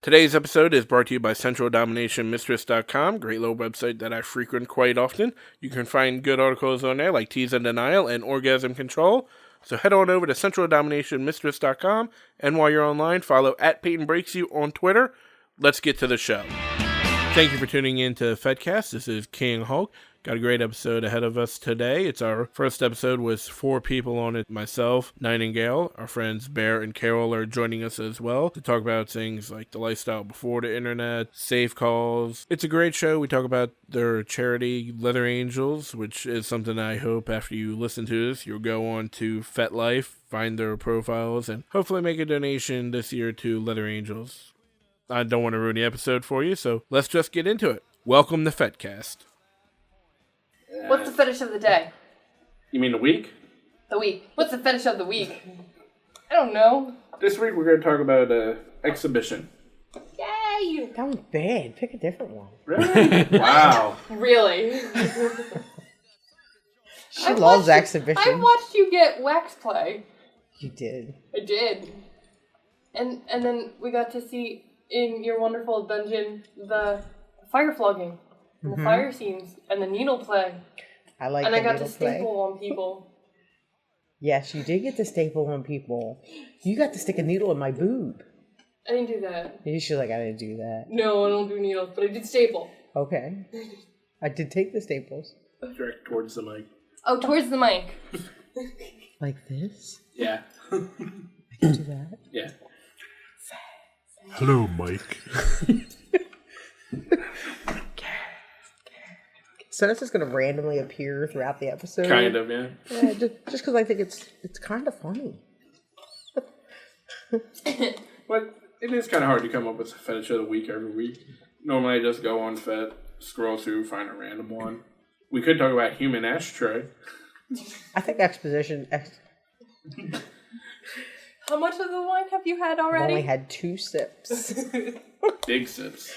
Today's episode is brought to you by CentralDominationMistress.com, great little website that I frequent quite often. You can find good articles on there like Tease and Denial and Orgasm Control. So head on over to CentralDominationMistress.com, and while you're online, follow @PeytonBreaksYou on Twitter. Let's get to the show. Thank you for tuning in to FetCast. This is KingHulk. Got a great episode ahead of us today. It's our first episode with 4 people on it. Myself, Nightingale, our friends Bear and Carol are joining us as well to talk about things like the lifestyle before the internet, safe calls. It's a great show. We talk about their charity, Leather Angels, which is something I hope after you listen to this, you'll go on to FetLife, find their profiles, and hopefully make a donation this year to Leather Angels. I don't want to ruin the episode for you, so let's just get into it. Welcome to FetCast. What's the fetish of the day? You mean the week? The week. What's the fetish of the week? I don't know. This week we're going to talk about exhibition. Yay! That was bad. Pick a different one. Really? Wow. Really? She loves exhibition. I watched you get wax play. You did. I did. And then we got to see in your wonderful dungeon the fire flogging. And the fire scenes and the needle play. I like and the I got needle to staple play. on people. Yes, you did get to staple on people. You got to stick a needle in my boob. I didn't do that. You should like, I didn't do that. No, I don't do needles, but I did staple. Okay. I did take the staples. Direct towards the mic. Oh, towards the mic. Like this? Yeah. I can do that? Yeah. Hello, Mike. So that's just going to randomly appear throughout the episode? Kind of, yeah. Yeah, just because I think it's kind of funny. But it is kind of hard to come up with a fetish of the week every week. Normally I just go on Fet, scroll through, find a random one. We could talk about human ashtray. I think exposition... How much of the wine have you had I've already? only had 2 sips. Big sips.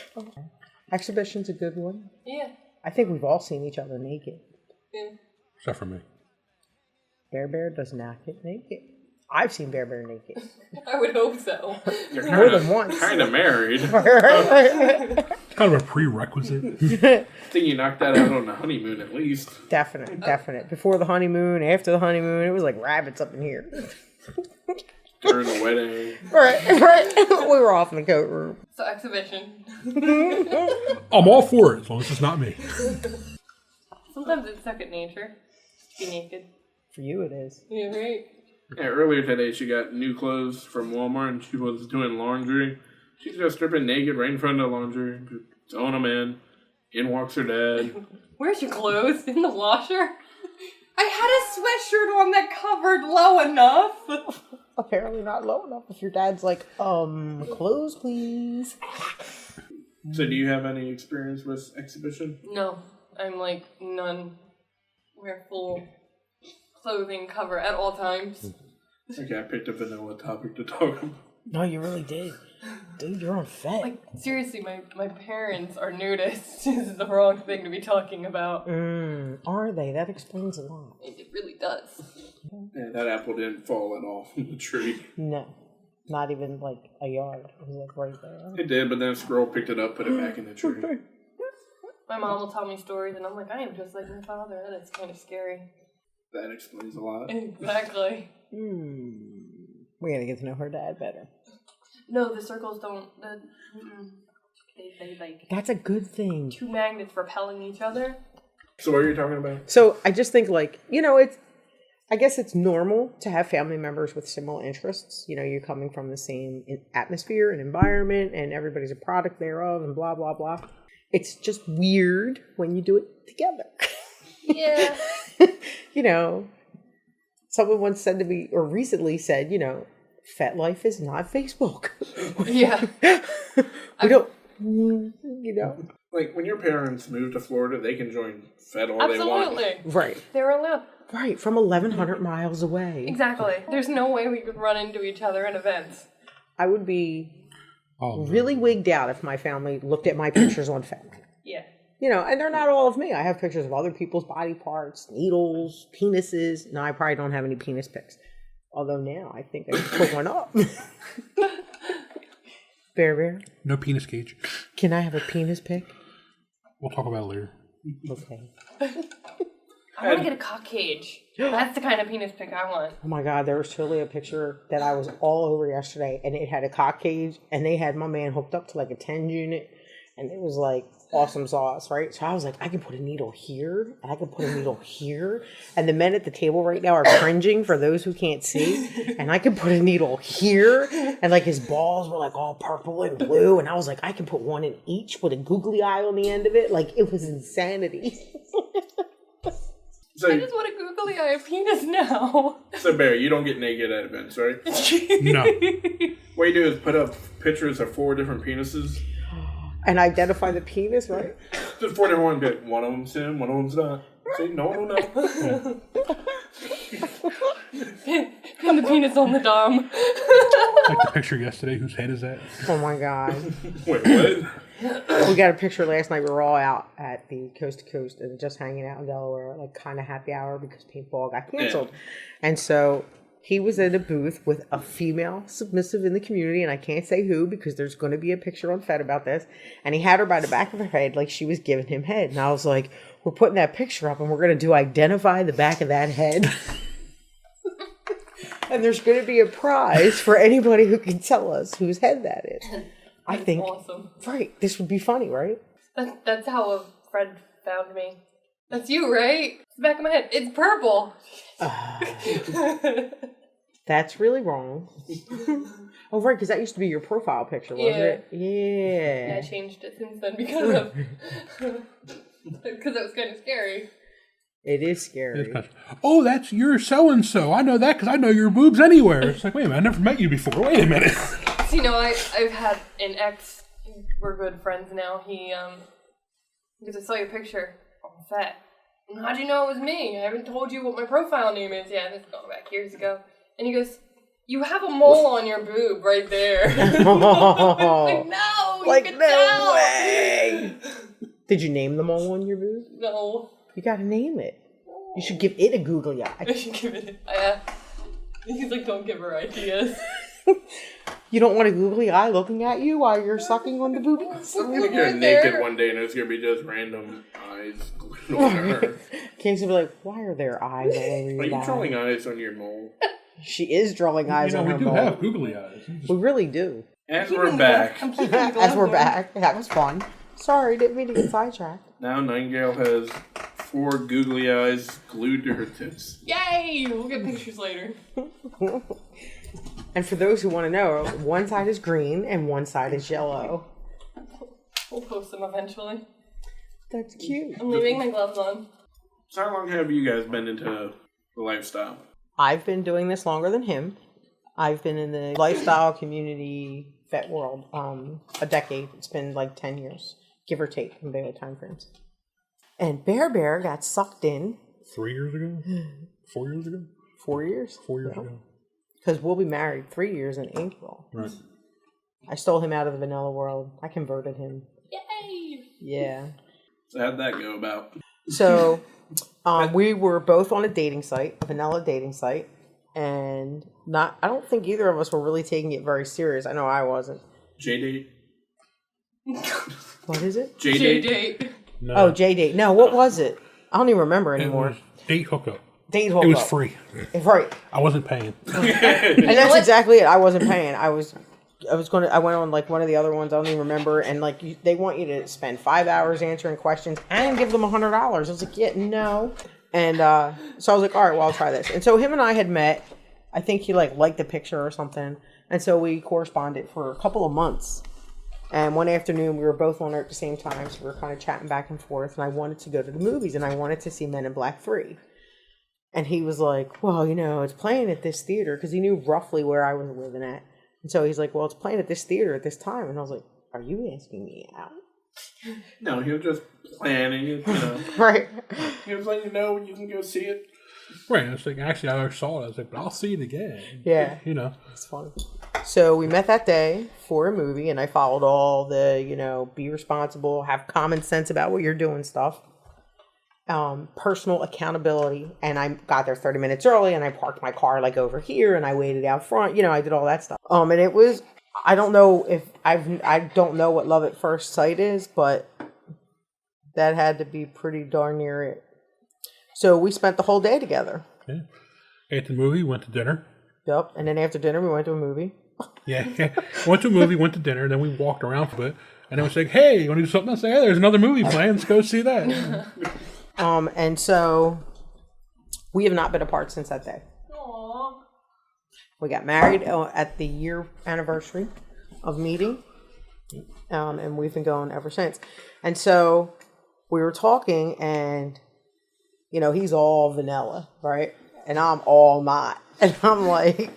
Exhibition's a good one. Yeah. I think we've all seen each other naked. Yeah. Except for me. Bear does not get naked. I've seen Bear naked. I would hope so. You're More than once. Kind of married. It's kind of a prerequisite. I think you knocked that out on the honeymoon at least. Definite. Before the honeymoon, after the honeymoon, it was like rabbits up in here. During the wedding. Right. We were off in the coat room. So exhibition. I'm all for it, as long as it's not me. Sometimes it's second nature to be naked. For you it is. Yeah, right? Yeah, earlier today she got new clothes from Walmart and she was doing laundry. She's just stripping naked right in front of the laundry, throwing them in walks her dad. Where's your clothes? In the washer? I had a sweatshirt on that covered low enough. Apparently not low enough if your dad's like, clothes please. So do you have any experience with exhibition? No, I'm like none. Wear full clothing cover at all times. Okay, I picked a vanilla topic to talk about. No, you really did. Dude, you're on Fet. Like, seriously, my parents are nudists. This is the wrong thing to be talking about. Are they? That explains a lot. It really does. Yeah, that apple didn't fall at all from the tree. No. Not even like a yard. It was like right there. It did, but then a squirrel picked it up, put it back in the tree. My mom will tell me stories, and I'm like, I am just like my father. That is kind of scary. That explains a lot. Exactly. We gotta get to know her dad better. No, the circles don't. They like. That's a good thing. 2 magnets repelling each other. So what are you talking about? So I just think I guess it's normal to have family members with similar interests. You know, you're coming from the same atmosphere and environment and everybody's a product thereof and blah, blah, blah. It's just weird when you do it together. Yeah. You know, someone once said to me, or recently said, Fet life is not Facebook. Yeah. We don't, you know. Like, when your parents move to Florida, they can join Fet all they want. Absolutely. Right. They're allowed. Right, from 1,100 miles away. Exactly. There's no way we could run into each other in events. I would be really wigged out if my family looked at my pictures on Fet. Yeah. You know, and they're not all of me. I have pictures of other people's body parts, needles, penises. No, I probably don't have any penis pics. Although now I think I should put one up. Bear. No penis cage. Can I have a penis pic? We'll talk about it later. Okay. I want to get a cock cage. That's the kind of penis pic I want. Oh my God, there was totally a picture that I was all over yesterday, and it had a cock cage, and they had my man hooked up to like a 10 unit, and it was like awesome sauce, right? So I was like, I can put a needle here, and I can put a needle here, and the men at the table right now are cringing for those who can't see, and I can put a needle here, and like his balls were like all purple and blue, and I was like, I can put one in each with a googly eye on the end of it. Like, it was insanity. So, I just want a googly eye penis now. so Barry, you don't get naked at events, right? No. What you do is put up pictures of 4 different penises. And identify the penis, right? Just 4 different ones. But one of them's him, one of them's not. See, no one will know. Pin the penis on the dom. Like the picture yesterday, whose head is that? Oh my God. Wait, what? We got a picture last night. We were all out at the Coast to Coast and just hanging out in Delaware, like kind of happy hour because paintball got canceled. Yeah. And so he was in a booth with a female submissive in the community, and I can't say who because there's going to be a picture on Fed about this. And he had her by the back of her head like she was giving him head. And I was like, we're putting that picture up and we're going to do identify the back of that head. And there's going to be a prize for anybody who can tell us whose head that is. I think, awesome. Right, this would be funny, right? That's how a friend found me. That's you, right? It's the back of my head. It's purple. That's really wrong. Oh, right, because that used to be your profile picture, wasn't it? Yeah. I changed it since then because it was kind of scary. It is scary. Oh, that's your so-and-so. I know that because I know your boobs anywhere. It's like, wait a minute, I never met you before. Wait a minute. So, you know, I've had an ex, we're good friends now. He, because I saw your picture on Fet. How'd you know it was me? I haven't told you what my profile name is yet. This is going back years ago. And he goes, you have a mole on your boob right there. Oh. Like, no, like, you can no tell. way. Did you name the mole on your boob? No. You gotta name it. You should give it a googly eye. I should give it he's like, don't give her ideas. You don't want a googly eye looking at you while you're sucking on the boobies? I'm gonna get naked one day and it's gonna be just random eyes glued on her. King's gonna be like, why are there eyes all over your Are you body? drawing eyes on your mole? She is drawing eyes on her mole. We do have googly eyes. We really do. And we're back. As we're back. That was fun. Sorry, didn't mean to get sidetracked. Now Nightingale has 4 googly eyes glued to her tits. Yay! We'll get pictures later. And for those who want to know, one side is green and one side is yellow. We'll post them eventually. That's cute. I'm leaving my gloves on. So how long have you guys been into the lifestyle? I've been doing this longer than him. I've been in the lifestyle community vet world a decade. It's been like 10 years, give or take, in daily time frames. And Bear got sucked in. 3 years ago? 4 years ago? 4 years. 4 years ago. Because we'll be married 3 years in April. Right. I stole him out of the vanilla world. I converted him. Yay! Yeah. So how'd that go about? So we were both on a dating site, a vanilla dating site. And I don't think either of us were really taking it very serious. I know I wasn't. J-date? What is it? J-date. No. Oh, J-date. No, what was it? I don't even remember anymore. It was date hookup. Date hookup. It was free. Right. I wasn't paying. And that's exactly it. I wasn't paying. I went on like one of the other ones. I don't even remember. And like they want you to spend 5 hours answering questions and give them $100. I was like, yeah, no. And so I was like, all right, well, I'll try this. And so him and I had met. I think he liked the picture or something. And so we corresponded for a couple of months. And one afternoon we were both on there at the same time. So we were kind of chatting back and forth. And I wanted to go to the movies and I wanted to see Men in Black 3. And he was like, well, it's playing at this theater because he knew roughly where I was living at. And so he's like, well, it's playing at this theater at this time. And I was like, are you asking me out? No, he was just planning it, Right. He was letting you know when you can go see it. Right. I was like, actually, I already saw it. I was like, but I'll see it again. Yeah. It's fun. So we met that day for a movie and I followed all the, be responsible, have common sense about what you're doing stuff. Personal accountability. And I got there 30 minutes early and I parked my car over here and I waited out front. I did all that stuff. And it was I don't know if I don't know what love at first sight is, but that had to be pretty darn near it. So we spent the whole day together. Yeah. Ate the movie, went to dinner. Yep. And then after dinner, we went to a movie. Yeah. Went to a movie, went to dinner, then we walked around for a bit. And then we said, hey, you want to do something? I said, hey, there's another movie playing. Let's go see that. And so we have not been apart since that day. Aww. We got married at the year anniversary of meeting. And we've been going ever since. And so we were talking and, you know, he's all vanilla, right? And I'm all not. And I'm like,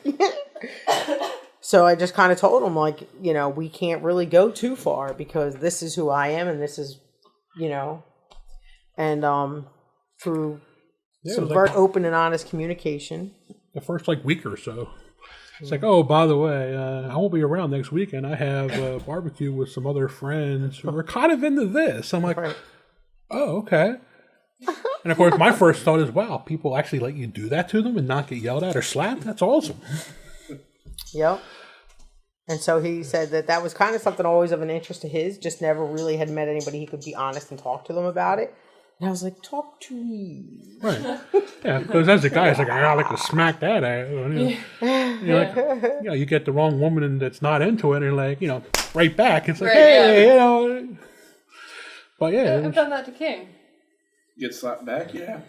so I just kind of told him, like, you know, we can't really go too far because this is who I am and this is, you know, and through some very open and honest communication. The first, week or so. It's like, oh, by the way, I won't be around next weekend. I have a barbecue with some other friends who are kind of into this. I'm like, oh, okay. And of course, my first thought is, wow, people actually let you do that to them and not get yelled at or slapped? That's awesome. Yep. And so he said that was kind of something always of an interest to his, just never really had met anybody he could be honest and talk to them about it. And I was like, talk to me. Right. Yeah, because as a guy, it's like, I like to smack that at you. You get the wrong woman and that's not into it, and like, right back. It's like, Right, hey, But yeah. I've done that to King. Get slapped back, yeah.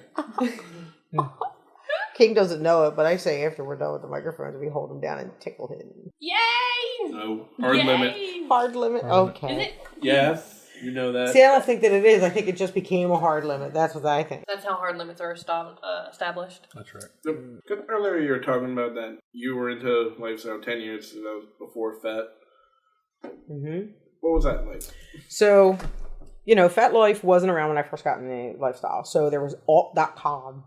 King doesn't know it, but I say after we're done with the microphones, we hold him down and tickle him. Yay! No. Hard Yay! limit. Hard limit? Okay. Is it? Yes. You know that. See, I don't think that it is. I think it just became a hard limit. That's what I think. That's how hard limits are established. That's right. Because earlier you were talking about that you were into lifestyle 10 years, so that was before FET. Mm-hmm. What was that like? So, Fat Life wasn't around when I first got in the lifestyle. So there was alt.com,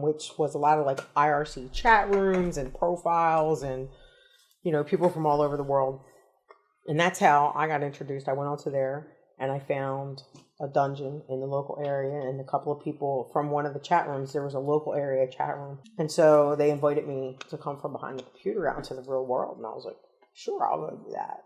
which was a lot of IRC chat rooms and profiles and, people from all over the world. And that's how I got introduced. I went onto there and I found a dungeon in the local area, and a couple of people from one of the chat rooms, there was a local area chat room. And so they invited me to come from behind the computer out into the real world. And I was like, sure, I'll go do that.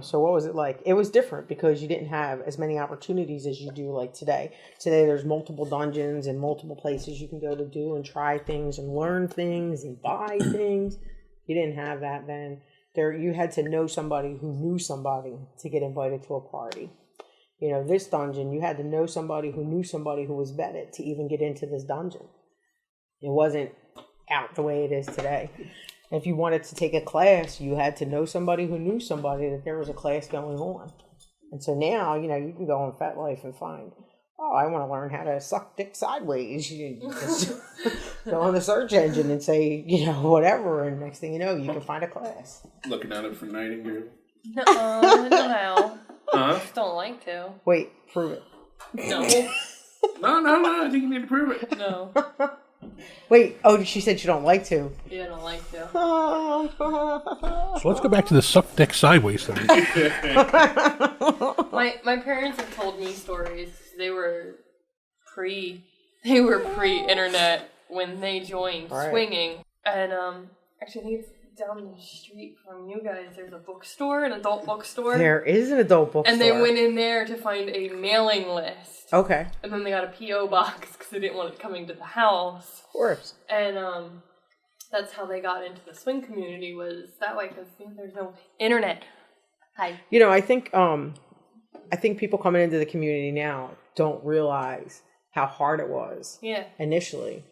So what was it like? It was different because you didn't have as many opportunities as you do today. Today there's multiple dungeons and multiple places you can go to do and try things and learn things and buy things. You didn't have that then. You had to know somebody who knew somebody to get invited to a party. This dungeon, you had to know somebody who knew somebody who was vetted to even get into this dungeon. It wasn't out the way it is today. If you wanted to take a class, you had to know somebody who knew somebody that there was a class going on. And so now, you can go on Fat Life and find, I want to learn how to suck dick sideways. You just go on the search engine and say, whatever. And next thing you know, you can find a class. Looking at it from Nightingale. No. Huh? I just don't like to. Wait, prove it. No. No. I think you need to prove it. No. Wait, she said she don't like to. Yeah, I don't like to. So let's go back to the suck dick sideways thing. My parents have told me stories. They were pre-internet when they joined swinging. And actually I think it's down the street from you guys. There's a bookstore, an adult bookstore. There is an adult bookstore. And they went in there to find a mailing list. Okay. And then they got a P.O. box because they didn't want it coming to the house. Of course. And that's how they got into the swing community, was that way, because there's no internet. Hi. I think people coming into the community now don't realize how hard it was. Yeah. Initially.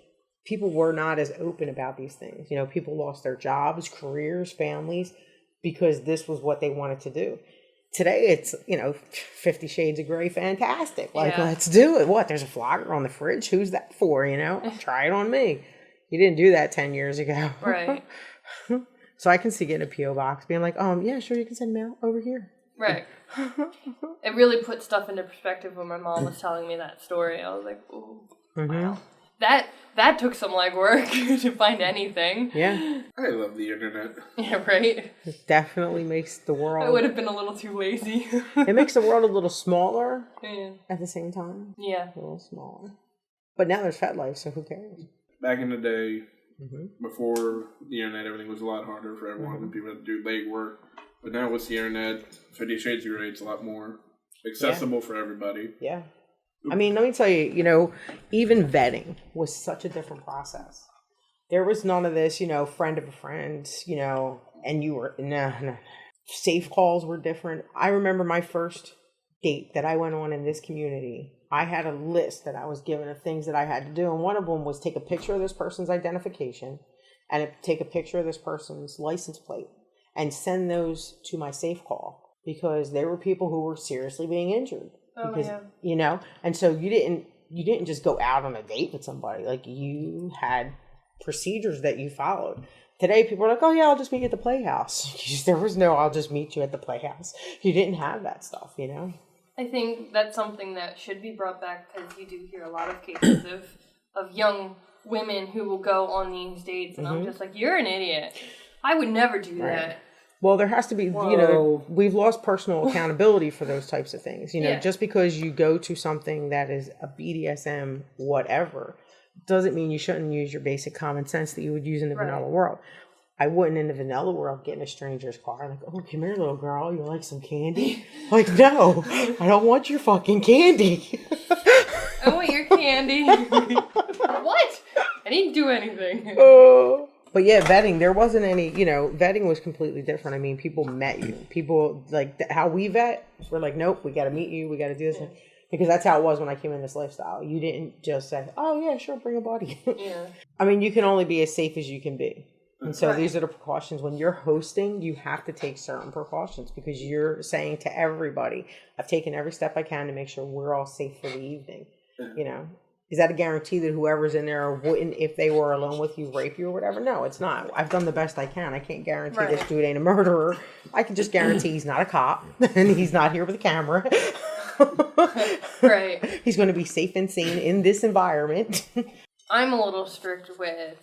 People were not as open about these things. People lost their jobs, careers, families, because this was what they wanted to do. Today, it's, 50 Shades of Grey, fantastic. Let's do it. What? There's a flogger on the fridge? Who's that for, Try it on me. You didn't do that 10 years ago. Right. So I can see getting a P.O. box, being like, yeah, sure, you can send mail over here. Right. It really put stuff into perspective when my mom was telling me that story. I was like, ooh, wow. That took some legwork to find anything. Yeah. I love the internet. Yeah, right? It definitely makes the world... I would have been a little too lazy. It makes the world a little smaller at the same time. Yeah. A little smaller. But now there's Fat Life, so who cares? Back in the day, before the internet, everything was a lot harder for everyone. People had to do legwork. But now with the internet, 50 Shades of Grey is a lot more accessible for everybody. Yeah. I mean, let me tell you, even vetting was such a different process. There was none of this, friend of a friend, and you were, no. Safe calls were different. I remember my first date that I went on in this community. I had a list that I was given of things that I had to do. And one of them was take a picture of this person's identification and take a picture of this person's license plate and send those to my safe call because there were people who were seriously being injured. Because, and so you didn't just go out on a date with somebody. Like you had procedures that you followed. Today, people are like, oh, yeah, I'll just meet you at the Playhouse. There was no, I'll just meet you at the Playhouse. You didn't have that stuff, I think that's something that should be brought back because you do hear a lot of cases of young women who will go on these dates. And I'm just like, you're an idiot. I would never do that. Well, there has to be, we've lost personal accountability for those types of things. Just because you go to something that is a BDSM whatever doesn't mean you shouldn't use your basic common sense that you would use in the vanilla world. I wouldn't in the vanilla world get in a stranger's car like, oh, come here, little girl. You like some candy? Like, no, I don't want your fucking candy. I want your candy. What? I didn't do anything. But yeah, vetting, there wasn't any, vetting was completely different. I mean, people met you. People, like, how we vet, we're like, nope, we got to meet you. We got to do this. Because that's how it was when I came in this lifestyle. You didn't just say, oh, yeah, sure, bring a buddy. Yeah. I mean, you can only be as safe as you can be. And so these are the precautions. When you're hosting, you have to take certain precautions because you're saying to everybody, I've taken every step I can to make sure we're all safe for the evening. Is that a guarantee that whoever's in there wouldn't, if they were alone with you, rape you or whatever? No, it's not. I've done the best I can. I can't guarantee this dude ain't a murderer. I can just guarantee he's not a cop and he's not here with a camera. Right. He's going to be safe and sane in this environment. I'm a little strict with,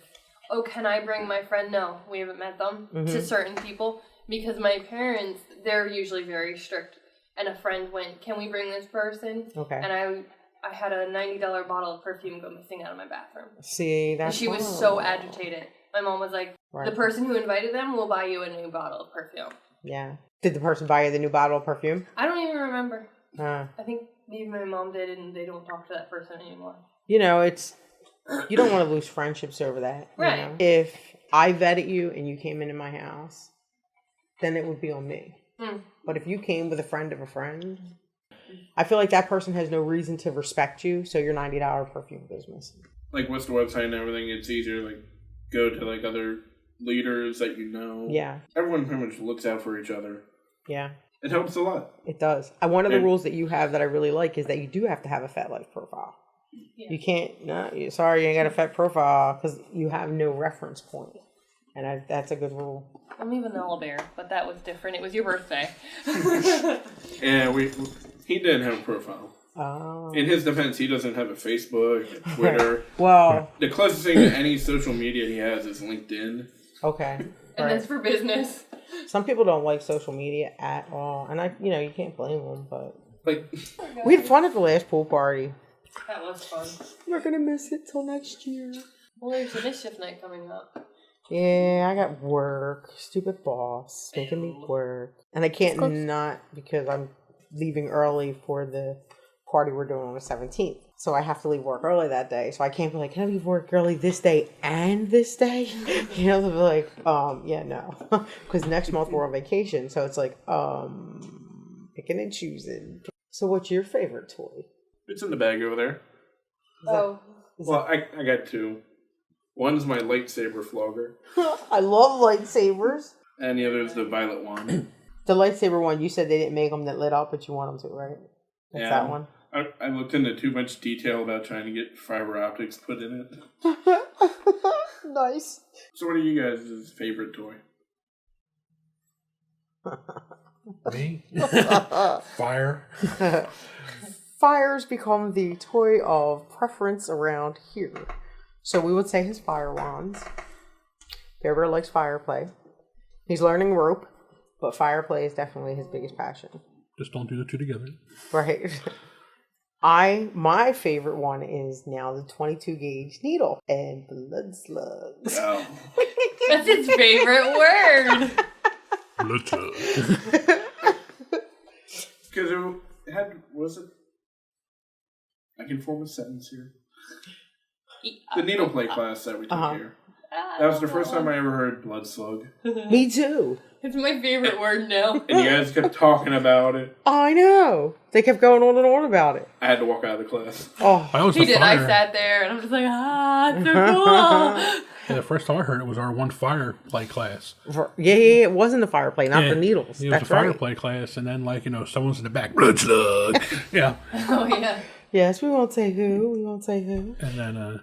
can I bring my friend? No, we haven't met them, to certain people. Because my parents, they're usually very strict. And a friend went, can we bring this person? Okay. And I had a $90 bottle of perfume go missing out of my bathroom. See, that's she was so agitated. My mom was like, the person who invited them will buy you a new bottle of perfume. Yeah. Did the person buy you the new bottle of perfume? I don't even remember. I think maybe my mom did, and they don't talk to that person anymore. You don't want to lose friendships over that. Right. If I vetted you and you came into my house, then it would be on me. But if you came with a friend of a friend, I feel like that person has no reason to respect you, so your $90 perfume goes missing. Like, what's the website and everything? It's easier to, go to, other leaders that you know. Yeah. Everyone pretty much looks out for each other. Yeah. It helps a lot. It does. One of the rules that you have that I really like is that you do have to have a FetLife profile. Yeah. You can't, sorry, you ain't got a Fet profile because you have no reference point. And that's a good rule. I'm even Vanilla Bear, but that was different. It was your birthday. Yeah, he didn't have a profile. Oh. In his defense, he doesn't have a Facebook, a Twitter. Well, the closest thing to any social media he has is LinkedIn. Okay. And that's for business. Some people don't like social media at all. And you can't blame them, but we had fun at the last pool party. That was fun. We're going to miss it till next year. Well, there's a mischief night coming up. Yeah, I got work. Stupid boss making me work. And I can't not because I'm leaving early for the party we're doing on the 17th. So I have to leave work early that day. So I can't be like, can I leave work early this day and this day? They'll be like, yeah, no. Because next month we're on vacation. So it's like, picking and choosing. So what's your favorite toy? It's in the bag over there. I got two. One's my lightsaber flogger. I love lightsabers. And the other is the violet one. The lightsaber one, you said they didn't make them that lit up, but you want them to, right? That's that one. I looked into too much detail about trying to get fiber optics put in it. Nice. So what are you guys' favorite toy? Me? Fire. Fire's become the toy of preference around here. So we would say his fire wands. Bear Bear likes fire play. He's learning rope, but fire play is definitely his biggest passion. Just don't do the two together. Right. My favorite one is now the 22 gauge needle and blood slugs. Oh. That's his favorite word. Because it had, was it? I can form a sentence here. The needle play class that we took here. That was the first time I ever heard blood slug. Me too. It's my favorite word now. And you guys kept talking about it. I know. They kept going on and on about it. I had to walk out of the class. Oh, He did. I sat there and I was like, it's so cool. Yeah, the first time I heard it was our one fire play class. yeah. It wasn't the fire play, not the needles. It was That's a fire right. play class, and then someone's in the back, blood slug. Yeah. Oh, yeah. Yes, we won't say who. We won't say who. And then,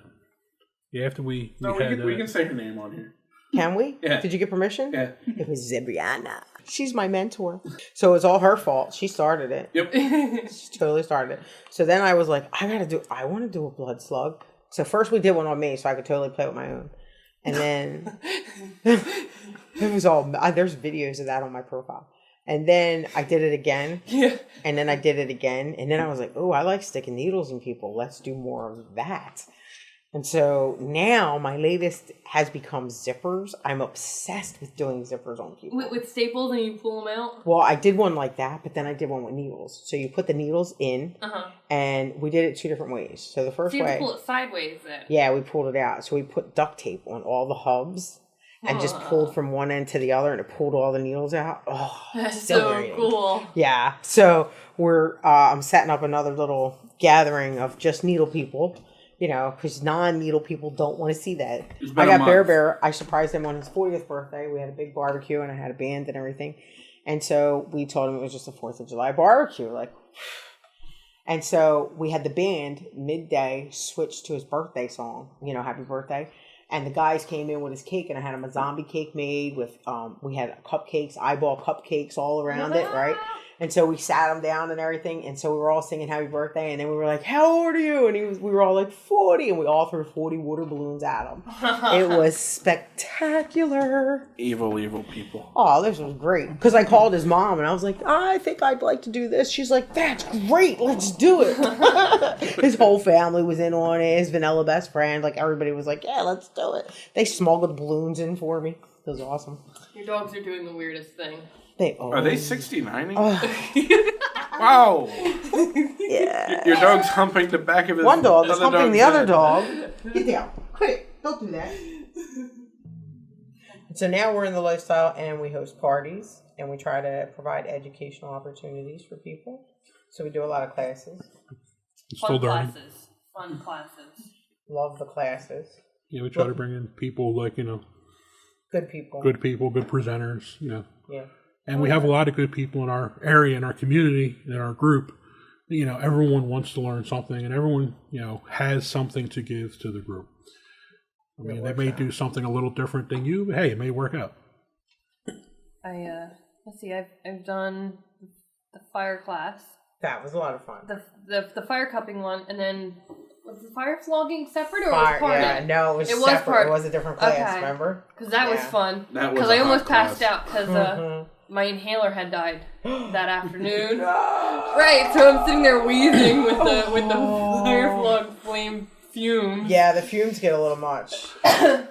after we can say her name on here. Can we? Yeah. Did you get permission? Yeah. It was Zebriana. She's my mentor. So it's all her fault. She started it. Yep. She totally started it. So then I was like, I want to do a blood slug. So first we did one on me so I could totally play with my own. And then it was all, there's videos of that on my profile. And then I did it again. Yeah. And then I did it again. And then I was like, oh, I like sticking needles in people. Let's do more of that. And so now my latest has become zippers. I'm obsessed with doing zippers on people. With staples and you pull them out? Well, I did one like that, but then I did one with needles. So you put the needles in, and we did it 2 different ways. So the first So you way, have to pull it sideways then? yeah, we pulled it out. So we put duct tape on all the hubs and just pulled from one end to the other, and it pulled all the needles out. Oh, That's so cool. Yeah. So I'm setting up another little gathering of just needle people. Because non-needle people don't want to see that. I got Bear. I surprised him on his 40th birthday. We had a big barbecue and I had a band and everything. And so we told him it was just a 4th of July barbecue. And so we had the band midday switch to his birthday song, Happy Birthday. And the guys came in with his cake and I had him a zombie cake made with, we had cupcakes, eyeball cupcakes all around it, right? And so we sat him down and everything. And so we were all singing happy birthday. And then we were like, how old are you? And we were all like 40. And we all threw 40 water balloons at him. It was spectacular. Evil people. Oh, this was great. Because I called his mom and I was like, I think I'd like to do this. She's like, that's great. Let's do it. His whole family was in on it. His vanilla best friend. Everybody was like, yeah, let's do it. They smuggled balloons in for me. It was awesome. Your dogs are doing the weirdest thing. Are they 69? Wow. Yeah. Your dog's humping the back of his One dog is humping the other head. dog. Get down. Quick. Don't do that. So now we're in the lifestyle and we host parties and we try to provide educational opportunities for people. So we do a lot of classes. Fun classes. Love the classes. Yeah, we try to bring in people Good people. good presenters, Yeah. And we have a lot of good people in our area, in our community, in our group. Everyone wants to learn something, and everyone, has something to give to the group. I mean, they may do something a little different than you, but hey, it may work out. Let's see, I've done the fire class. That was a lot of fun. The fire cupping one, and then was the fire flogging separate or was part yeah, no, it was separate. It was a different class, remember? Because that was fun. Because I almost passed out because my inhaler had died that afternoon. Right, so I'm sitting there wheezing with the fire flog flame fumes. Yeah, the fumes get a little much.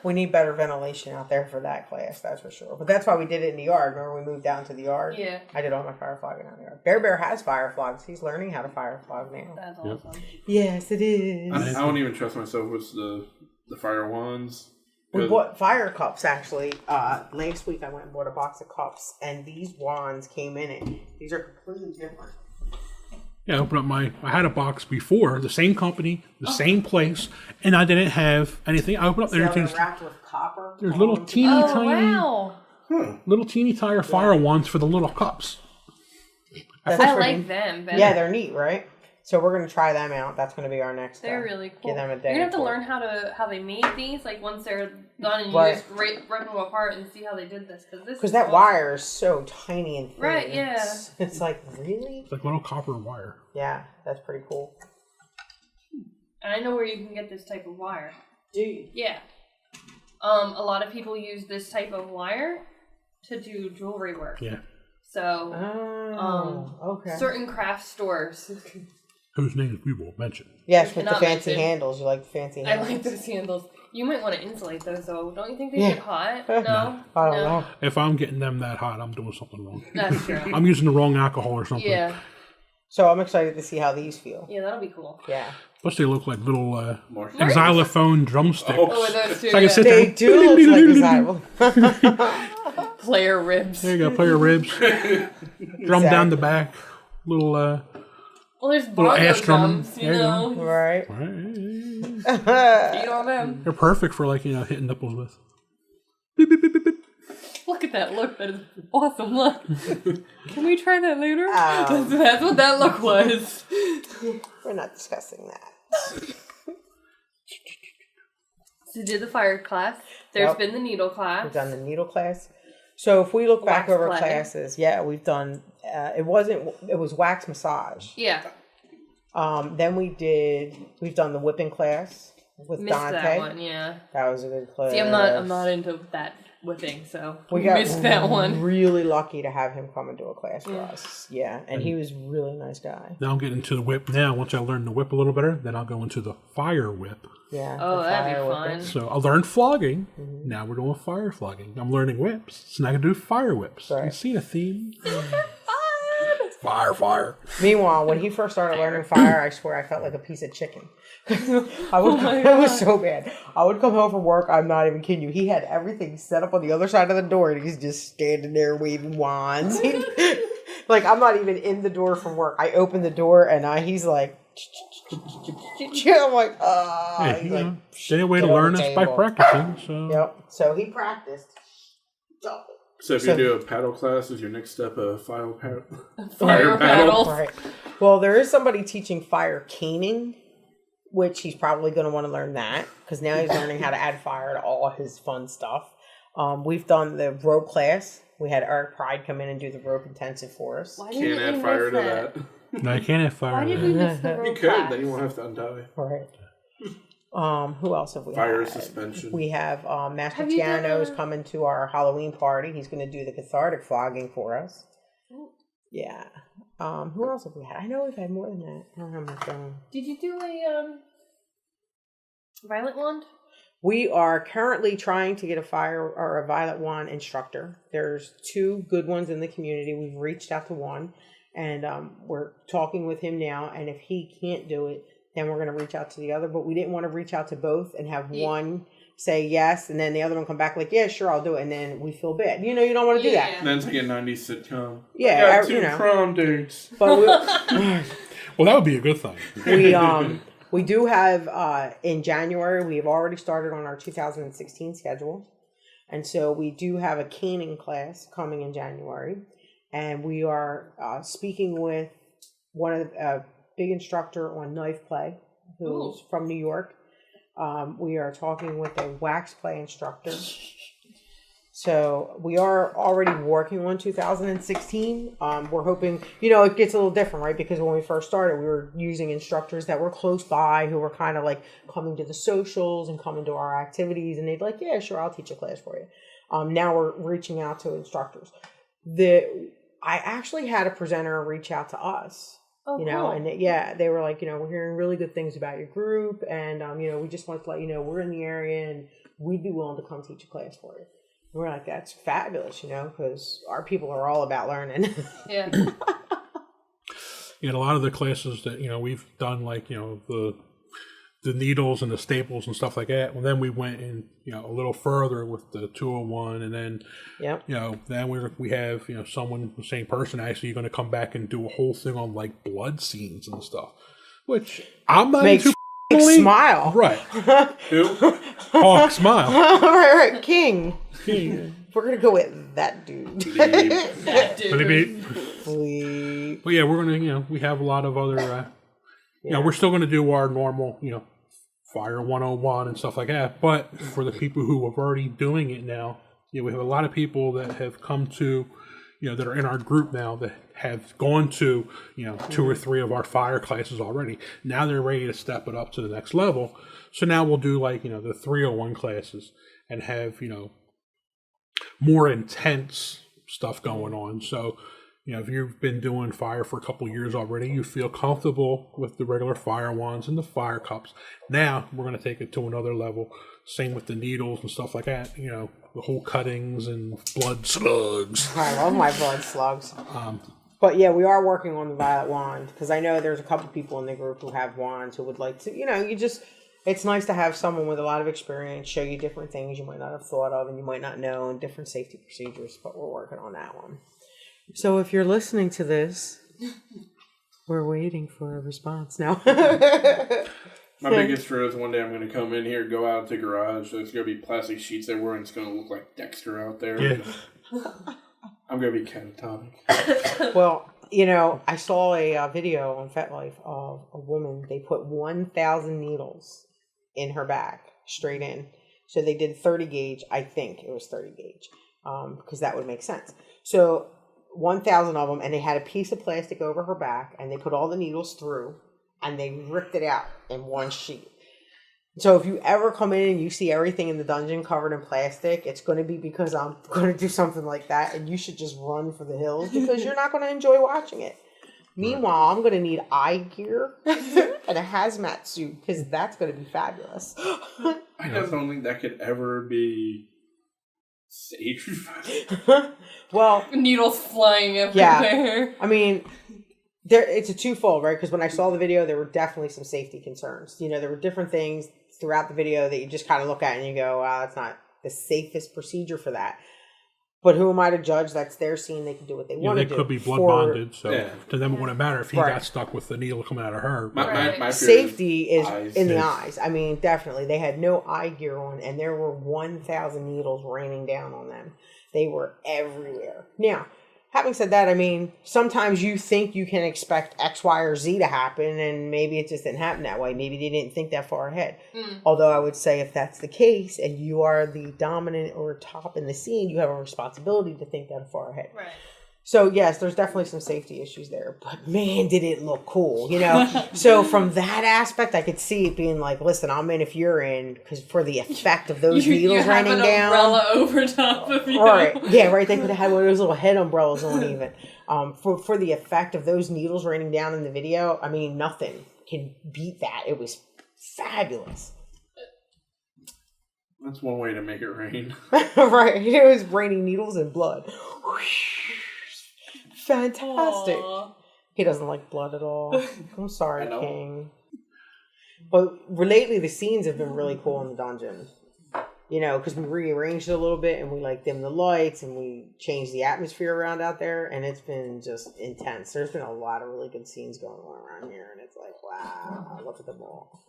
We need better ventilation out there for that class, that's for sure. But that's why we did it in the yard. Remember we moved down to the yard? Yeah. I did all my fire flogging out in the yard. Bear has fire flogs. He's learning how to fire flog now. That's awesome. Yes, it is. I don't even trust myself with the fire wands. We bought fire cups, actually. Last week I went and bought a box of cups, and these wands came in it. These are completely different. Yeah, I had a box before, the same company, the same place, and I didn't have anything. I opened up there. They're wrapped with copper. There's little teeny tiny fire wands for the little cups. I like them better. Yeah, they're neat, right? So we're going to try them out. That's going to be our next They're really cool. Give them a day. You're going to have to learn how they made these, once they're done, and you just rip them apart and see how they did this. Because that wire is so tiny and thin. Right, yeah. It's like, really? It's like little copper wire. Yeah, that's pretty cool. And I know where you can get this type of wire. Do you? Yeah. A lot of people use this type of wire to do jewelry work. Yeah. So, okay. certain craft stores whose names we will mention. Yes, with the Cannot fancy mention. handles. You like the fancy I handles? like those handles. You might want to insulate those, though. Don't you think they Yeah. get hot? No? I don't know. If I'm getting them that hot, I'm doing something wrong. That's true. I'm using the wrong alcohol or something. Yeah. So I'm excited to see how these feel. Yeah, that'll be cool. Yeah. Plus, they look like little Marshmallows. xylophone drumsticks. Oh, and those two, So I can yeah. sit They there. do look like a Player ribs. There you go, play your ribs. Drum down the back. Little, Well, there's little bongo ass drum. drums, There you you know. Right. Eat on them. They're perfect for, like, hitting nipples with. Beep, beep, beep, beep, beep. Look at that look. That is awesome. Look. Can we try that later? Um, That's what that look was. We're not discussing that. So did the fire class. There's Yep. been the needle class. We've done the needle class. So if we look back Wax over play. classes, yeah, we've done. It was wax massage. Yeah. Then we've done the whipping class with Missed Dante. that one, yeah. That was a good class. See, I'm not into that whipping, so We got missed that one. really lucky to have him come and do a class for us. Yeah, and he was a really nice guy. Now I'm getting into the whip now. Once I learn the whip a little better, then I'll go into the fire whip. Yeah. Oh, the that'd be fire fun. whipping. So I learned flogging. Mm-hmm. Now we're doing fire flogging. I'm learning whips. So now I can do fire whips. Right. You see a theme? Fire, fire. Meanwhile, when he first started learning fire, I swear I felt like a piece of chicken. I would, my it was so bad. I would come home from work. I'm not even kidding you. He had everything set up on the other side of the door, and he's just standing there waving wands. Like, I'm not even in the door from work. I open the door, and he's like, I'm like, Hey, he's you like, know, the only way to get on learn the is by table. practicing. So Yep. So he practiced. So if you do a paddle class, is your next step a fire paddle? Fire paddle. paddle. Right. Well, there is somebody teaching fire caning, which he's probably going to want to learn that because now he's learning how to add fire to all his fun stuff. We've done the rope class. We had Eric Pride come in and do the rope intensive for us. Why Can't didn't add we fire miss to that? that. no, you can't have fire. Why did we miss the You rope could, class? then you won't have to untie. Right. Who else have we Fire had? suspension. We have Master Have you done Tiano's a- coming to our Halloween party. He's going to do the cathartic flogging for us. Yeah. Who else have we had? I know we've had more than that. I don't have my phone. Did you do a violet wand? We are currently trying to get a fire or a violet wand instructor. There's 2 good ones in the community. We've reached out to one, and we're talking with him now. And if he can't do it, then we're going to reach out to the other. But we didn't want to reach out to both and have one say yes, and then the other one come back like, yeah, sure, I'll do it. And then we feel bad. You don't want to do that. Yeah. Then it's like a 90s sitcom. Yeah, Got 2 prom dates. But Well, that would be a good thing. we do have, in January, we have already started on our 2016 schedule. And so we do have a caning class coming in January. And we are speaking with one of the big instructor on knife play, who's from New York. We are talking with a wax play instructor. So we are already working on 2016. We're hoping, it gets a little different, right? Because when we first started, we were using instructors that were close by, who were kind of like coming to the socials and coming to our activities. And they'd like, yeah, sure, I'll teach a class for you. Now we're reaching out to instructors. I actually had a presenter reach out to us. Oh, cool. And they were like, we're hearing really good things about your group. And, we just wanted to let you know we're in the area and we'd be willing to come teach a class for you. And we're like, that's fabulous, because our people are all about learning. Yeah. And a lot of the classes that, we've done, like, the needles and the staples and stuff like that. Well, then we went in, a little further with the 201, and then, Yep. then we have, someone, the same person actually going to come back and do a whole thing on like blood scenes and stuff, which I'm not Makes too smile. right. Who? Hawk smile. right. King. We're going to go with that dude. That dude. Please. But yeah, we're gonna, we have a lot of other, we're still gonna do our normal, Fire 101 and stuff like that. But for the people who are already doing it now, we have a lot of people that have come to, that are in our group now that have gone to, 2 or 3 of our fire classes already. Now they're ready to step it up to the next level. So now we'll do like, the 301 classes and have, more intense stuff going on. So, if you've been doing fire for a couple years already, you feel comfortable with the regular fire wands and the fire cups. Now we're going to take it to another level. Same with the needles and stuff like that. The whole cuttings and blood slugs. I love my blood slugs. But yeah, we are working on the violet wand because I know there's a couple people in the group who have wands who would like to, it's nice to have someone with a lot of experience show you different things you might not have thought of and you might not know, and different safety procedures, but we're working on that one. So if you're listening to this, we're waiting for a response now. My biggest fear is one day I'm going to come in here, go out to the garage, there's going to be plastic sheets everywhere, and it's going to look like Dexter out there. Yeah. I'm going to be catatonic. Well, I saw a video on FetLife of a woman. They put 1,000 needles in her back, straight in. So they did 30 gauge. I think it was 30 gauge, because that would make sense. So 1,000 of them, and they had a piece of plastic over her back, and they put all the needles through, and they ripped it out in one sheet. So if you ever come in and you see everything in the dungeon covered in plastic, it's going to be because I'm going to do something like that, and you should just run for the hills because you're not going to enjoy watching it. Meanwhile, I'm going to need eye gear and a hazmat suit because that's going to be fabulous. I just don't think that could ever be safe. Well, needles flying everywhere. Yeah, I mean, it's a twofold, right? Because when I saw the video, there were definitely some safety concerns. There were different things throughout the video that you just kind of look at and you go, wow, that's not the safest procedure for that. But who am I to judge? That's their scene. They can do what they want to do. They could be blood bonded, so to them it wouldn't matter if he got stuck with the needle coming out of her. My safety is in the eyes. I mean, definitely. They had no eye gear on, and there were 1,000 needles raining down on them. They were everywhere. Now, having said that, I mean, sometimes you think you can expect X, Y, or Z to happen, and maybe it just didn't happen that way. Maybe they didn't think that far ahead. Although I would say if that's the case, and you are the dominant or top in the scene, you have a responsibility to think that far ahead. Right. So, yes, there's definitely some safety issues there. But, man, did it look cool, So, from that aspect, I could see it being like, listen, I'm in if you're in, because for the effect of those needles raining down. You have an umbrella over top of you. Right. Yeah, right. They could have had one of those little head umbrellas on even. For the effect of those needles raining down in the video, I mean, nothing can beat that. It was fabulous. That's one way to make it rain. Right. It was raining needles and blood. Fantastic. Aww. He doesn't like blood at all. I'm sorry, King. But lately, the scenes have been really cool in the dungeon. Because we rearranged it a little bit and we dimmed the lights and we changed the atmosphere around out there, and it's been just intense. There's been a lot of really good scenes going on around here, and it's like, wow, look at them all.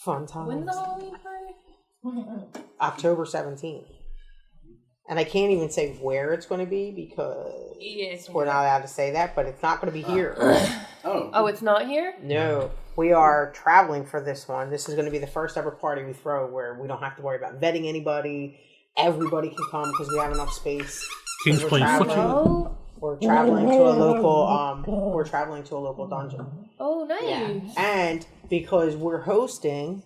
Fun times. When's the Halloween party? October 17th. And I can't even say where it's going to be because we're not allowed to say that, but it's not going to be here. Oh, it's not here? No. We are traveling for this one. This is going to be the first ever party we throw where we don't have to worry about vetting anybody. Everybody can come because we have enough space. King's playing football. We're traveling to a local. We're traveling to a local dungeon. Oh, nice. Yeah. And because we're hosting,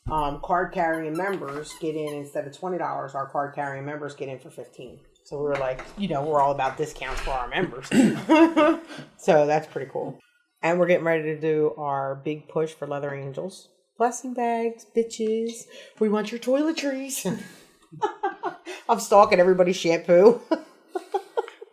card carrying members get in instead of $20. Our card carrying members get in for $15. So we were like, we're all about discounts for our members. So that's pretty cool. And we're getting ready to do our big push for Leather Angels. Blessing bags, bitches. We want your toiletries. I'm stalking everybody's shampoo.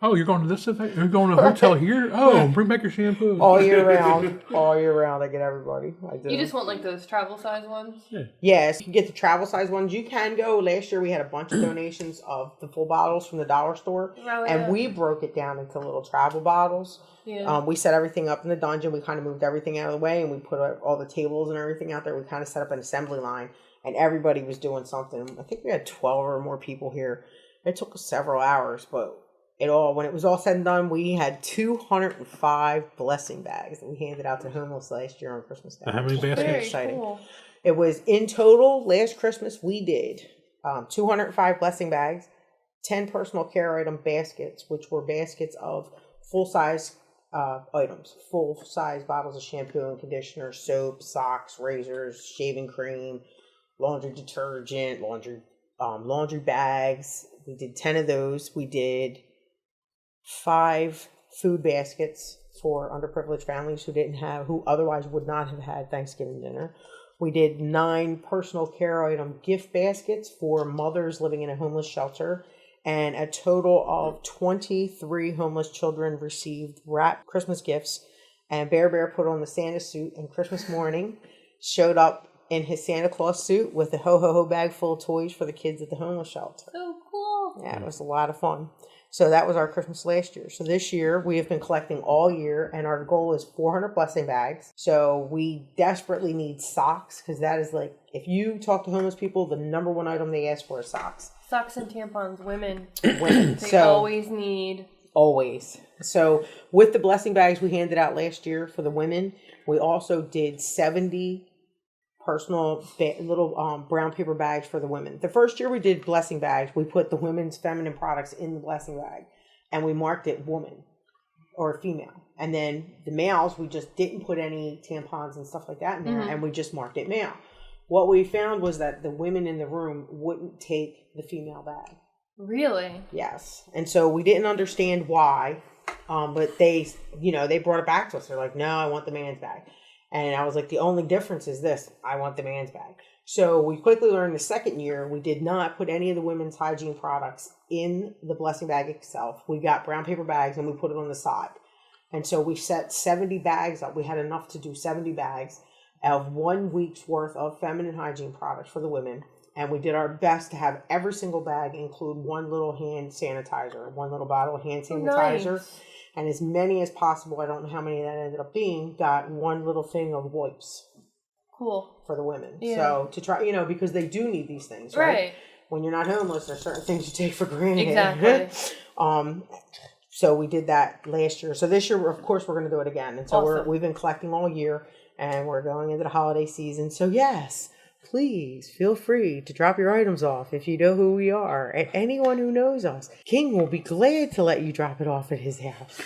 Oh, you're going to this event? You're going to a hotel here? Oh, bring back your shampoo. All year round. All year round, I get everybody. I do. You just want those travel size ones? Yeah. Yes, you can get the travel size ones. You can go. Last year we had a bunch of donations of the full bottles from the dollar store. Oh, and we broke it down into little travel bottles. Yeah. We set everything up in the dungeon. We kind of moved everything out of the way, and we put all the tables and everything out there. We kind of set up an assembly line, and everybody was doing something. I think we had 12 or more people here. It took us several hours, but when it was all said and done, we had 205 blessing bags that we handed out to homeless last year on Christmas Day. How many baskets? Very exciting. Cool. It was in total last Christmas we did 205 blessing bags, 10 personal care item baskets, which were baskets of full-size items, full-size bottles of shampoo and conditioner, soap, socks, razors, shaving cream, laundry detergent, laundry bags. We did 10 of those. We did 5 food baskets for underprivileged families who otherwise would not have had Thanksgiving dinner. We did 9 personal care item gift baskets for mothers living in a homeless shelter. And a total of 23 homeless children received wrapped Christmas gifts. And Bear put on the Santa suit, and Christmas morning showed up in his Santa Claus suit with a ho-ho-ho bag full of toys for the kids at the homeless shelter. So cool. Yeah, it was a lot of fun. So that was our Christmas last year. So this year we have been collecting all year, and our goal is 400 blessing bags. So we desperately need socks, because that is like, if you talk to homeless people, the number one item they ask for is socks. Socks and tampons, women. They always need. Always. So with the blessing bags we handed out last year for the women, we also did 70 personal little brown paper bags for the women. The first year we did blessing bags, we put the women's feminine products in the blessing bag, and we marked it woman or female. And then the males, we just didn't put any tampons and stuff like that in there, and we just marked it male. What we found was that the women in the room wouldn't take the female bag. Really? Yes. And so we didn't understand why, but they brought it back to us. They're like, no, I want the man's bag. And I was like, the only difference is this: I want the man's bag. So we quickly learned the second year, we did not put any of the women's hygiene products in the blessing bag itself. We got brown paper bags and we put it on the side. And so we set 70 bags up. We had enough to do 70 bags of 1 week's worth of feminine hygiene products for the women. And we did our best to have every single bag include one little hand sanitizer, one little bottle of hand sanitizer. Nice. And as many as possible, I don't know how many that ended up being, got one little thing of wipes. Cool. For the women. Yeah. So to try, because they do need these things, right? When you're not homeless, there's certain things you take for granted. Exactly. So we did that last year. So this year, of course, we're going to do it again. And so we've been collecting all year, and we're going into the holiday season. So yes, please feel free to drop your items off if you know who we are. And anyone who knows us, King will be glad to let you drop it off at his house.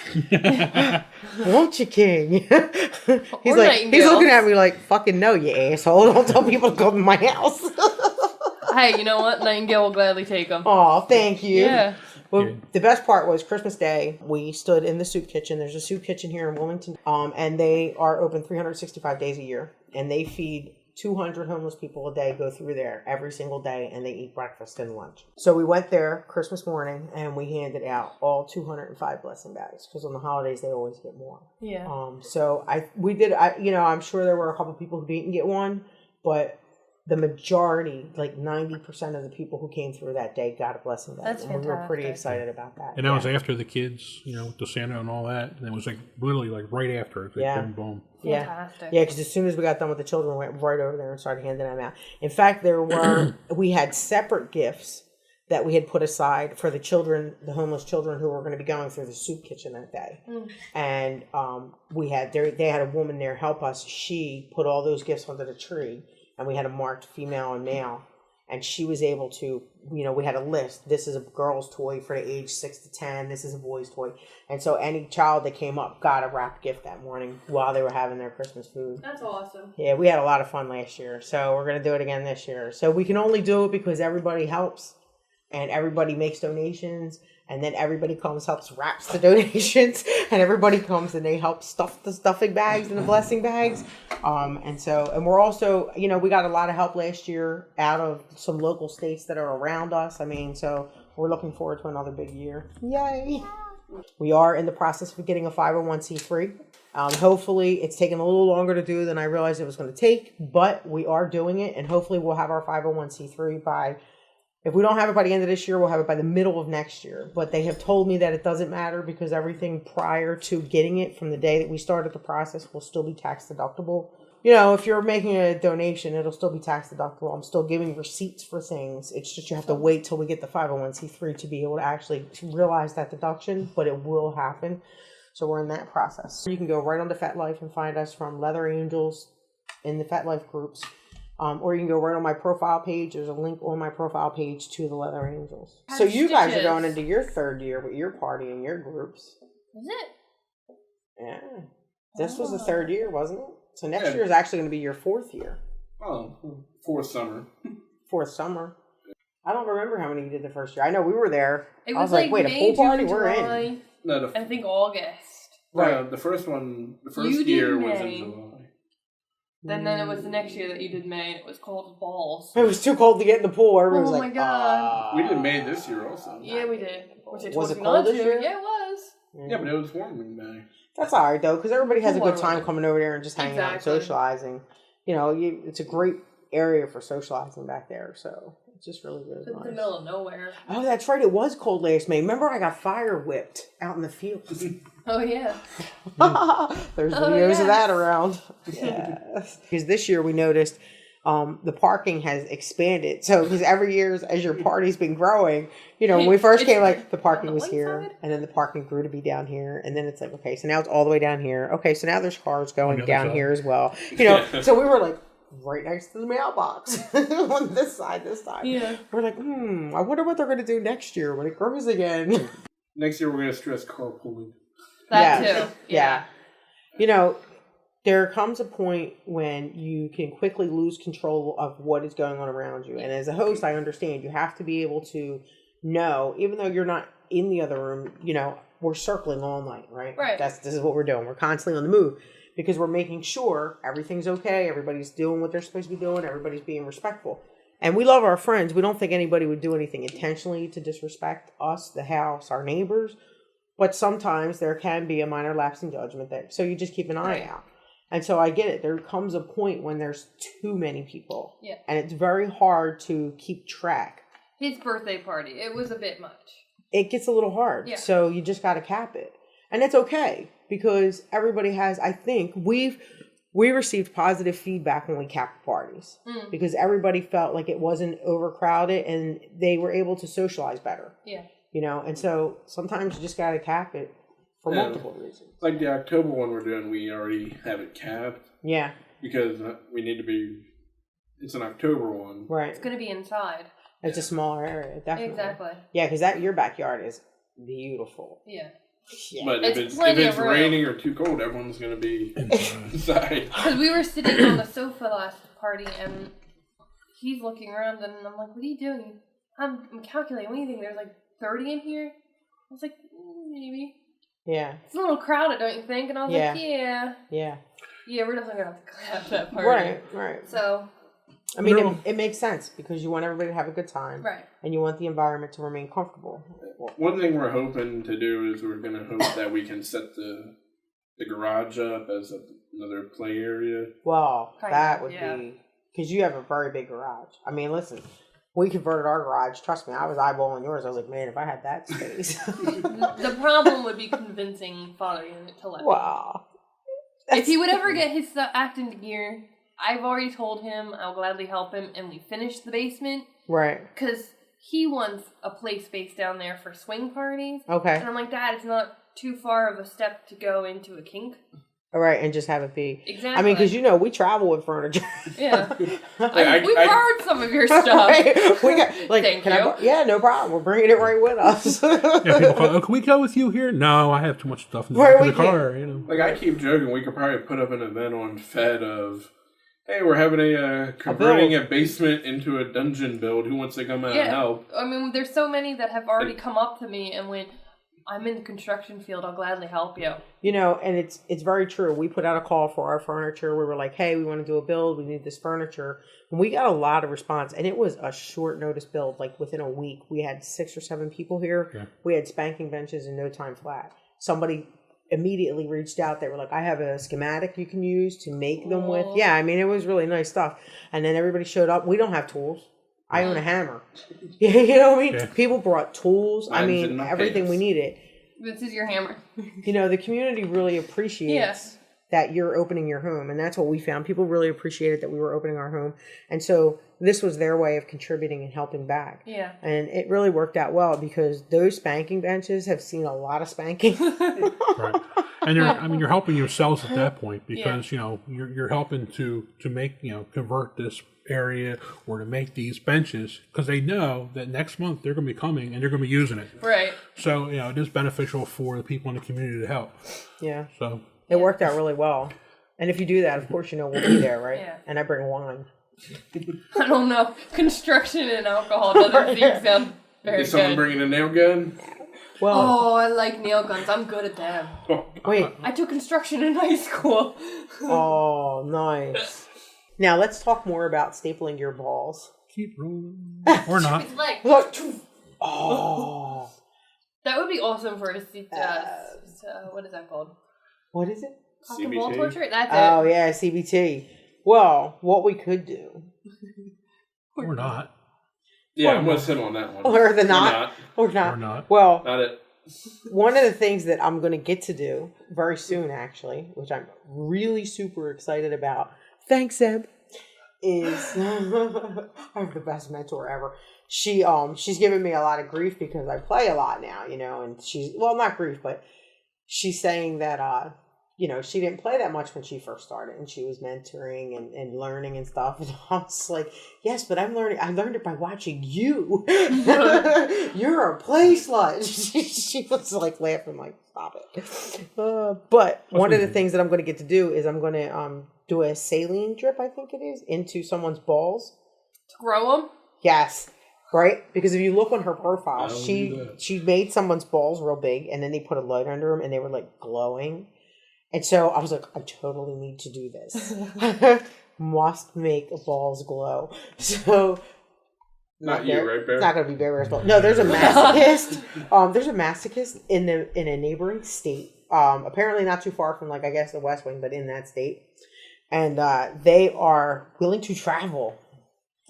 Won't you, King? He's looking at me like, fucking no, you asshole. Don't tell people to come to my house. Hey, you know what? Nightingale will gladly take them. Oh, thank you. Yeah. Well, the best part was Christmas Day. We stood in the soup kitchen. There's a soup kitchen here in Wilmington, and they are open 365 days a year, and they feed 200 homeless people a day. Go through there every single day, and they eat breakfast and lunch. So we went there Christmas morning, and we handed out all 205 blessing bags, because on the holidays they always get more. Yeah. So I'm sure there were a couple people who didn't get one, but the majority, like 90% of the people who came through that day got a blessing bag. That's fantastic. We were pretty excited about that. And that was after the kids, with the Santa and all that. And it was like literally like right after it. Boom, boom. Fantastic. Yeah, because as soon as we got done with the children, we went right over there and started handing them out. In fact, we had separate gifts that we had put aside for the children, the homeless children who were going to be going through the soup kitchen that day. And they had a woman there help us. She put all those gifts under the tree. And we had a marked female and male. And she was able to, we had a list. This is a girl's toy for the age 6 to 10. This is a boy's toy. And so any child that came up got a wrapped gift that morning while they were having their Christmas food. That's awesome. Yeah, we had a lot of fun last year. So we're going to do it again this year. So we can only do it because everybody helps. And everybody makes donations. And then everybody comes, helps wraps the donations. And everybody comes and they help stuff the stuffing bags and the blessing bags. And we're also, we got a lot of help last year out of some local states that are around us. So we're looking forward to another big year. Yay. We are in the process of getting a 501c3. Hopefully it's taken a little longer to do than I realized it was going to take, but we are doing it. And hopefully we'll have our 501c3 by, if we don't have it by the end of this year, we'll have it by the middle of next year. But they have told me that it doesn't matter because everything prior to getting it from the day that we started the process will still be tax deductible. If you're making a donation, it'll still be tax deductible. I'm still giving receipts for things. It's just you have to wait till we get the 501c3 to be able to actually realize that deduction, but it will happen. So we're in that process. You can go right onto FetLife and find us from Leather Angels in the FetLife groups. Or you can go right on my profile page. There's a link on my profile page to the Leather Angels. So you guys are going into your third year with your party and your groups. Is it? Yeah. This was the third year, wasn't it? So next year is actually going to be your fourth year. Oh, fourth summer. Fourth summer. I don't remember how many you did the first year. I know we were there. It I was like wait, May, a pool party? June, We're July. in. No, I think August. the first one, the first You did year was in May. July. Then it was the next year that you did May, and it was cold as balls. It was too cold to get in the pool. Everyone was Oh like, my God. We did May this year also. Yeah, we did. Which I Was told it you cold not this to. year? Yeah, it was. Yeah, but it was warm in May. That's all right though, because everybody has a good time Totally. coming over there and just hanging out and Exactly. socializing. You know, it's a great area for socializing back there. So it's just really good. It's in the Nice. middle of nowhere. Oh, that's right. It was cold last May. Remember, I got fire whipped out in the field. Oh, yeah. There's Oh, videos yes. of that around. Yes. Because this year we noticed the parking has expanded. So, because every year as your party's been growing, you know, when we first came, like, the parking on the was one here, side? and then the parking grew to be down here, and then it's like, okay, so now it's all the way down here. Okay, so now there's cars going other down side. here as well. You know, so we were like, right next to the mailbox on this side this time. Yeah. We're like, I wonder what they're going to do next year when it grows again. Next year we're going to stress carpooling. That Yeah. too. Yeah. You know, there comes a point when you can quickly lose control of what is going on around you. And as a host, I understand you have to be able to know, even though you're not in the other room, you know, we're circling all night, right? Right. This is what we're doing. We're constantly on the move because we're making sure everything's okay. Everybody's doing what they're supposed to be doing. Everybody's being respectful. And we love our friends. We don't think anybody would do anything intentionally to disrespect us, the house, our neighbors. But sometimes there can be a minor lapse in judgment there. So you just keep an eye out. And so I get it. There comes a point when there's too many people. Yeah. And it's very hard to keep track. His birthday party. It was a bit much. It gets a little hard. Yeah. So you just got to cap it. And it's okay because everybody has, I think, we received positive feedback when we capped parties because everybody felt like it wasn't overcrowded and they were able to socialize better. Yeah. You know, and so sometimes you just got to cap it for multiple reasons. Like the October one we're doing, we already have it capped Yeah. because we need to be. It's an October one. Right. It's going to be inside. It's a smaller area, definitely. Exactly. Yeah, because your backyard is beautiful. Yeah. Yeah. But It's if it's plenty of room. raining or too cold, everyone's going to be inside. Because we were sitting on the sofa last party, and he's looking around, and I'm like, what are you doing? I'm calculating. What do you think? There's like 30 in here? I was like, maybe. Yeah. It's a little crowded, don't you think? And I was Yeah. like, yeah. Yeah. Yeah, we're definitely going to have to clap that party. Right, right. So, I mean, it makes sense because you want everybody to have a good time. right. And you want the environment to remain comfortable. One thing we're hoping to do is we're going to hope that we can set the garage up as another play area. Well, Kind that of, would yeah. be, because you have a very big garage. I mean, listen, we converted our garage. Trust me, I was eyeballing yours. I was like, man, if I had that space. The problem would be convincing Father Unit to let me. Wow. If he would ever get his stuff act into gear, I've already told him I'll gladly help him, and we finish the basement. Right. Because he wants a play space down there for swing parties. Okay. And I'm like, Dad, it's not too far of a step to go into a kink. All right, and just have it be. Exactly. I mean, because we travel with furniture. Yeah. we I- borrowed some of your stuff. Right? We got like, Thank can you. yeah, no problem. We're bringing it right with us. Yeah, people call, oh, can we go with you here? No, I have too much stuff in the Right, back of we the car. You know. Like I keep joking, we could probably put up an event on Fed of, hey, we're having a converting a basement into a dungeon build. Who wants to come out and help? I mean, there's so many that have already come up to me and went, I'm in the construction field, I'll gladly help you. You know, and it's very true. We put out a call for our furniture. We were like, hey, we want to do a build. We need this furniture. And we got a lot of response. And it was a short notice build. Like within a week, we had 6 or 7 people here. Yeah. We had spanking benches in no time flat. Somebody immediately reached out. They were like, I have a schematic you can use to make them with. Yeah, I mean, it was really nice stuff. And then everybody showed up. We don't have tools. I own a hammer. You know what I mean? Yeah. People brought tools. I Mine's in mean, my everything we pants. needed. This is your hammer. You know, the community really appreciates Yes. that you're opening your home. And that's what we found. People really appreciated that we were opening our home. And so this was their way of contributing and helping back. Yeah. And it really worked out well because those spanking benches have seen a lot of spanking. Right. And you're helping yourselves at that point because you're helping to make convert this area or to make these benches because they know that next month they're going to be coming and they're going to be using it. Right. So it is beneficial for the people in the community to help. Yeah. So It worked out really well. And if you do that, of course, we'll be there, right? Yeah. And I bring wine. I don't know. Construction and alcohol doesn't seem sound very Is someone good. bringing a nail gun? Well, Oh, I like nail guns. I'm good at them. wait. I took construction in high school. Oh, nice. Now let's talk more about stapling your balls. Keep rolling. Or not. It's like, Look. Oh. that would be awesome for a what is that called? What is it? Cock and ball CBT? torture? That's Oh, it. yeah, CBT. Well, what we could do. Or not. Yeah, I'm gonna sit on that one. Or the not. not. Or not. Or not. Well, Not it. one of the things that I'm going to get to do very soon, actually, which I'm really super excited about. Thanks, Zeb. Is I have the best mentor ever. She's giving me a lot of grief because I play a lot now, and she's, well, not grief, but she's saying that she didn't play that much when she first started, and she was mentoring and learning and stuff. And I was like, yes, but I'm learning. I learned it by watching you. You're a play slut. She was like laughing, like, stop it. But one of the things that I'm going to get to do is I'm going to do a saline drip, I think it is, into someone's balls. To grow them? Yes. Right? Because if you look on her profile, she made someone's balls real big, and then they put a light under them, and they were like glowing. And so I was like, I totally need to do this. Must make balls glow. So Not you, right, Bear? It's not going to be Bear Bear's ball. No, there's a masochist. There's a masochist in a neighboring state. Apparently not too far from, like, I guess the West Wing, but in that state. And they are willing to travel.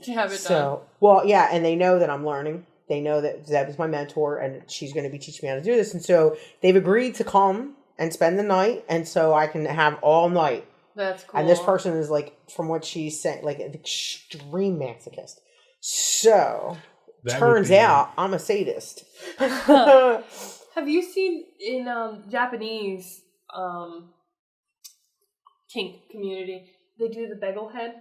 To have it done. Well, yeah, and they know that I'm learning. They know that Zeb is my mentor, and she's going to be teaching me how to do this. And so they've agreed to come and spend the night, and so I can have all night. That's cool. And this person is, like, from what she's saying, like, an extreme masochist. So, turns out I'm a sadist. Have you seen in Japanese kink community, they do the bagel head?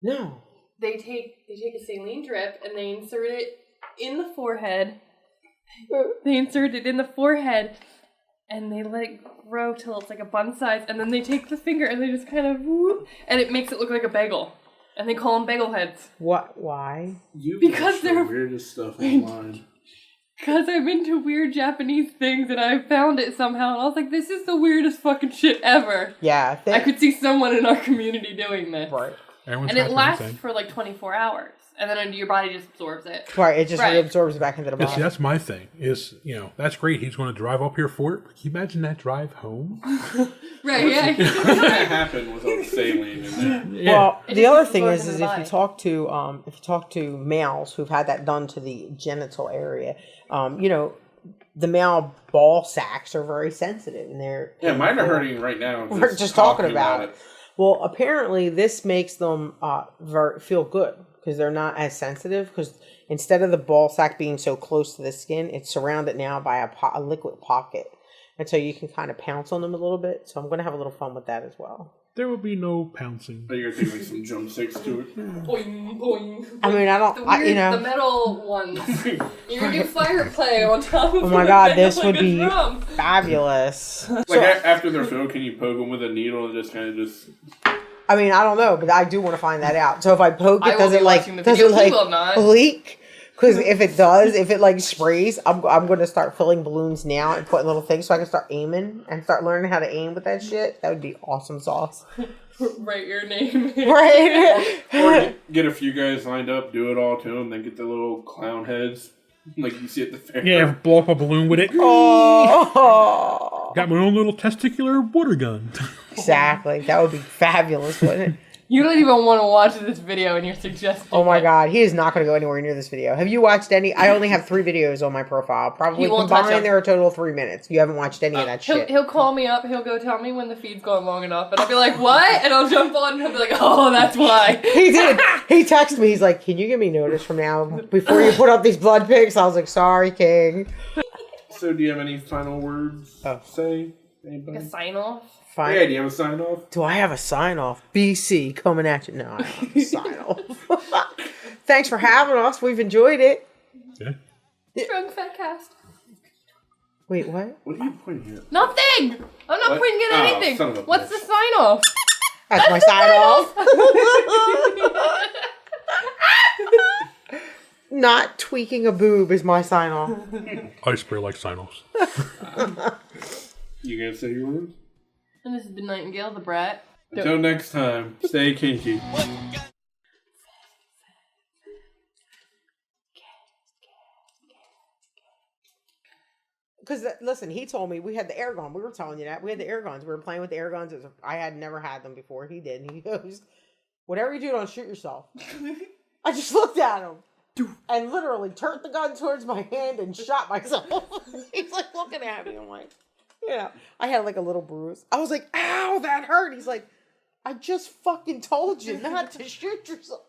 No. They take a saline drip and they insert it in the forehead. They insert it in the forehead and they let it grow till it's like a bun size, and then they take the finger and they just kind of whoop, and it makes it look like a bagel. And they call them bagel heads. What? Why? Because they're the weirdest stuff online. Because I'm into weird Japanese things and I found it somehow and I was like, this is the weirdest fucking shit ever. Yeah. I could see someone in our community doing this. Right. And it lasts for like 24 hours. And then your body just absorbs it. Right, it just reabsorbs back into the body. See, that's my thing. Is, that's great. He's going to drive up here for it. But can you imagine that drive home? Right, yeah. What's going to happen without saline in there? Yeah. Well, It the just other goes thing into is the if body. you talk to males who've had that done to the genital area, the male ball sacs are very sensitive, and they're Mine are hurting right now. We're just talking about it. Well, apparently this makes them feel good because they're not as sensitive. Because instead of the ball sac being so close to the skin, it's surrounded now by a liquid pocket, and so you can kind of pounce on them a little bit. So I'm going to have a little fun with that as well. There will be no pouncing. But you're doing some jump sticks to it. Boing, boing. I mean, I don't, The metal ones. You're going to do fire play on top of Oh my God, this like would a be drum. fabulous. Like after they're filled, can you poke them with a needle and just kind of just... I mean, I don't know, but I do want to find that out. So if I poke I it, will does be it like watching the video. He will not. leak? Because if it does, if it like sprays, I'm going to start filling balloons now and putting little things so I can start aiming and start learning how to aim with that shit. That would be awesome sauce. Write your name. Right? Or get a few guys lined up, do it all to them, then get the little clown heads like you see at the fair. Yeah, blow up a balloon with it. Oh, Got my own little testicular water gun. exactly. That would be fabulous, wouldn't it? You don't even want to watch this video and you're suggesting. Oh my God, he is not going to go anywhere near this video. Have you watched any? I only have 3 videos on my profile. Probably He won't touch combined, them. there are a total of 3 minutes. You haven't watched any of that shit. He'll call me up, he'll go tell me when the feed's going long enough, and I'll be like, what? And I'll jump on and he'll be like, oh, that's why. He did. He texted me. He's like, can you give me notice from now before you put up these blood pics? I was like, sorry, King. So do you have any final words to say? Anybody? A sign off? Fine. Yeah, do you have a sign off? Do I have a sign off? BC coming at you. No, I don't have a sign off. Thanks for having us. We've enjoyed it. Yeah. Drunk FetCast. Wait, what? What are you pointing at? Nothing! I'm not What? pointing at Oh, anything. son of a What's bitch. the sign off? That's my sign off. not tweaking a boob is my sign off. I spray like Sinos. You gonna say your words? And this has been Nightingale, the brat. Until next time, stay kinky. Because listen, he told me we had the air gun. We were telling you that we had the air guns. We were playing with the air guns. I had never had them before. He did. And he goes, "Whatever you do, don't shoot yourself." I just looked at him and literally turned the gun towards my hand and shot myself. He's like looking at me. I'm like, I had like a little bruise. I was like, "Ow, that hurt." He's like, "I just fucking told you not to shoot yourself."